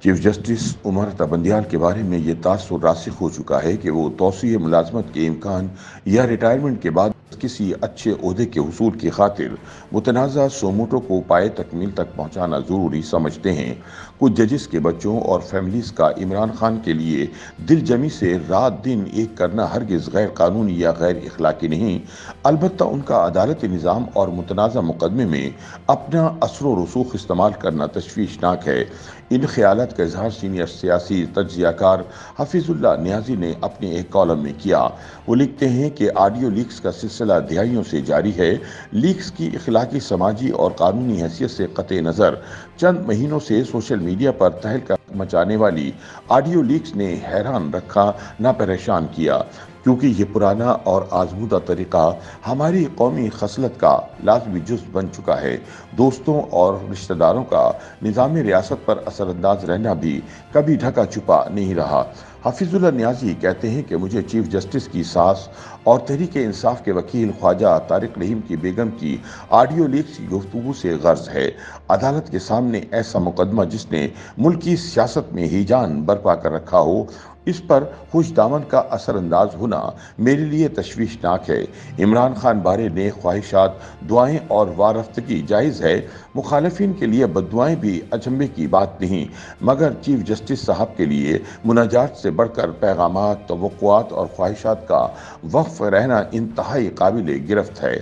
Chief justice عمر تبندیال کے بارے میں یہ تاثر راسخ ہو چکا ہے کہ وہ توسیع ملازمت کے امکان یا ریٹائرمنٹ کے بعد کسی اچھے عہدے کے حصول کی خاطر متنازع سوموٹو کو پائے تکمیل تک پہنچانا ضروری سمجھتے ہیں۔ کچھ ججز کے بچوں اور فیملیز کا عمران خان کے لیے دل جمی سے رات دن ایک کرنا ہرگز غیر قانونی یا غیر اخلاقی نہیں، البتہ ان کا عدالتی نظام اور متنازع مقدمے میں اپنا اثر و رسوخ استعمال کرنا تشویشناک ہے۔ ان خیالات کا اظہار سینئر سیاسی تجزیہ کار حفیظ اللہ نیازی نے اپنے ایک کالم میں کیا۔ وہ لکھتے ہیں کہ آڈیو لیکس کا سلسلہ دہائیوں سے جاری ہے۔ لیکس کی اخلاقی، سماجی اور قانونی حیثیت سے قطع نظر چند مہینوں سے سوشل میڈیا پر تہلکہ مچانے والی آڈیو لیکس نے حیران رکھا نہ پریشان کیا، کیونکہ یہ پرانا اور آزمودہ طریقہ ہماری قومی خصلت کا لازمی جزو بن چکا ہے۔ دوستوں اور رشتہ داروں کا نظام ریاست پر اثر انداز رہنا بھی کبھی ڈھکا چھپا نہیں رہا۔ حفیظ اللہ نیازی کہتے ہیں کہ مجھے چیف جسٹس کی ساس اور تحریک انصاف کے وکیل خواجہ طارق رحیم کی بیگم کی آڈیو لیکس کی گفتگو سے غرض ہے۔ عدالت کے سامنے ایسا مقدمہ جس نے ملکی سیاست میں ہیجان برپا کر رکھا ہو، اس پر خوش دامن کا اثر انداز ہونا میرے لیے تشویشناک ہے۔ عمران خان بارے نیک خواہشات، دعائیں اور وارفتگی جائز ہے، مخالفین کے لیے بددعائیں بھی اچنبھے کی بات نہیں، مگر چیف جسٹس صاحب کے لیے مناجات سے بڑھ کر پیغامات، توقعات اور خواہشات کا وقف رہنا انتہائی قابل گرفت ہے۔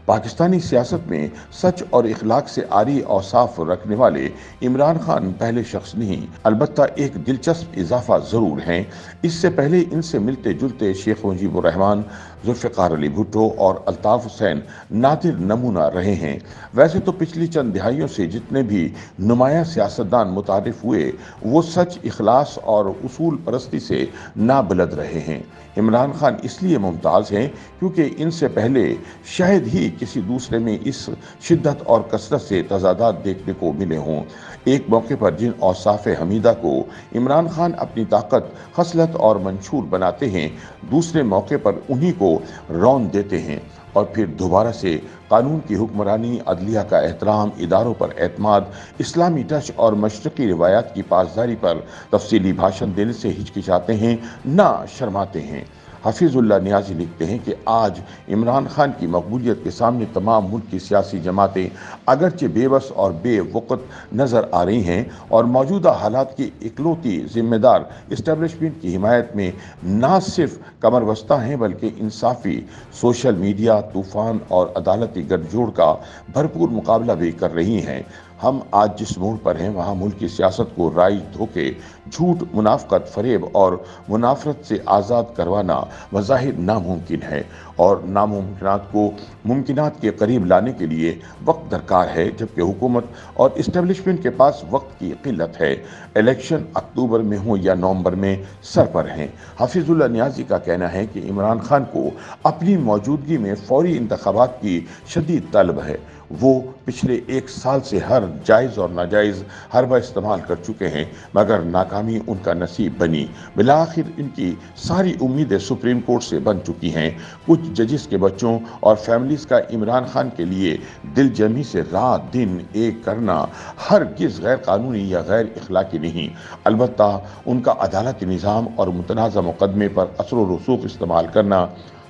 پاکستانی سیاست میں سچ اور اخلاق سے عاری اوصاف رکھنے والے عمران خان پہلے شخص نہیں، البتہ ایک دلچسپ اضافہ ضرور ہیں۔ اس سے پہلے ان سے ملتے جلتے شیخ مجیب الرحمان، ذوالفقار علی بھٹو اور الطاف حسین نادر نمونہ رہے ہیں۔ ویسے تو پچھلی چند دہائیوں سے جتنے بھی نمایاں سیاستدان متعارف ہوئے، وہ سچ، اخلاص اور اصول پرستی سے نابلد رہے ہیں۔ عمران خان اس لیے ممتاز ہیں کیونکہ ان سے پہلے شاید ہی کسی دوسرے میں اس شدت اور کثرت سے تضادات دیکھنے کو ملے ہوں۔ ایک موقع پر جن اوصاف حمیدہ کو عمران خان اپنی طاقت، خصلت اور منشور بناتے ہیں، دوسرے موقع پر انہی کو رون دیتے ہیں، اور پھر دوبارہ سے قانون کی حکمرانی، عدلیہ کا احترام، اداروں پر اعتماد، اسلامی ٹچ اور مشرقی روایات کی پاسداری پر تفصیلی بھاشن دینے سے ہچکچاتے ہیں، نہ شرماتے ہیں۔ حفیظ اللہ نیازی لکھتے ہیں کہ آج عمران خان کی مقبولیت کے سامنے تمام ملک کی سیاسی جماعتیں اگرچہ بے بس اور بے وقت نظر آ رہی ہیں، اور موجودہ حالات کی اکلوتی ذمہ دار اسٹیبلشمنٹ کی حمایت میں نہ صرف کمر بستہ ہیں بلکہ انصافی سوشل میڈیا طوفان اور عدالتی گٹھ جوڑ کا بھرپور مقابلہ بھی کر رہی ہیں۔ ہم آج جس موڑ پر ہیں وہاں ملک کی سیاست کو رائج دھوکے، جھوٹ، منافقت، فریب اور منافرت سے آزاد کروانا بظاہر ناممکن ہے، اور ناممکنات کو ممکنات کے قریب لانے کے لیے وقت درکار ہے، جبکہ حکومت اور اسٹیبلشمنٹ کے پاس وقت کی قلت ہے۔ الیکشن اکتوبر میں ہوں یا نومبر میں سر پر ہیں۔ حفیظ اللہ نیازی کا کہنا ہے کہ عمران خان کو اپنی موجودگی میں فوری انتخابات کی شدید طلب ہے۔ وہ پچھلے ایک سال سے ہر جائز اور ناجائز حربہ استعمال کر چکے ہیں، مگر ناکامی ان کا نصیب بنی۔ بالآخر ان کی ساری امیدیں سپریم کورٹ سے بن چکی ہیں۔ کچھ ججز کے بچوں اور فیملیز کا عمران خان کے لیے دل جمی سے رات دن ایک کرنا ہرگز غیر قانونی یا غیر اخلاقی نہیں، البتہ ان کا عدالتی نظام اور متنازع مقدمے پر اثر و رسوخ استعمال کرنا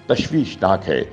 تشویشناک ہے۔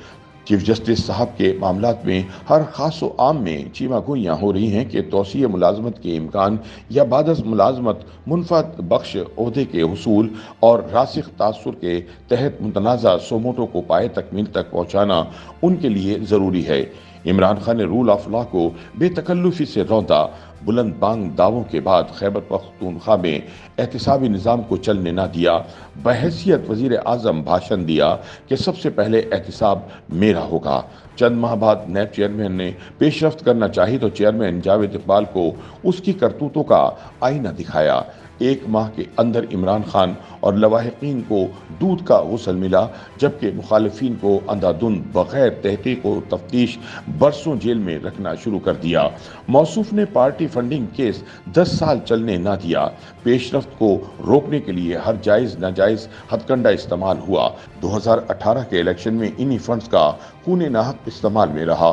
چیف جسٹس صاحب کے معاملات میں ہر خاص و عام میں چیمہ گوئیاں ہو رہی ہیں کہ توسیع ملازمت کے امکان یا بعد از ملازمت منفعت بخش عہدے کے حصول اور راسخ تاثر کے تحت متنازع سوموٹو کو پائے تکمیل تک پہنچانا ان کے لیے ضروری ہے۔ عمران خان نے رول آف لا کو بے تکلفی سے روندا، بلند بانگ دعووں کے بعد خیبر پختونخوا میں احتسابی نظام کو چلنے نہ دیا، بحیثیت وزیر اعظم بھاشن دیا کہ سب سے پہلے احتساب میرا ہوگا۔ چند ماہ بعد نیب چیئرمین نے پیش رفت کرنا چاہی تو چیئرمین جاوید اقبال کو اس کی کرتوتوں کا آئینہ دکھایا۔ ایک ماہ کے اندر عمران خان اور لواحقین کو دودھ کا غسل ملا، جبکہ مخالفین کو اندھا دھند بغیر تحقیق و تفتیش برسوں جیل میں رکھنا شروع کر دیا۔ موصوف نے پارٹی فنڈنگ کیس 10 سال چلنے نہ دیا۔ پیش رفت کو روکنے کے لیے ہر جائز ناجائز ہتھ کنڈا استعمال ہوا۔ 2018 کے الیکشن میں انہی فنڈز کا خون ناحق استعمال میں رہا۔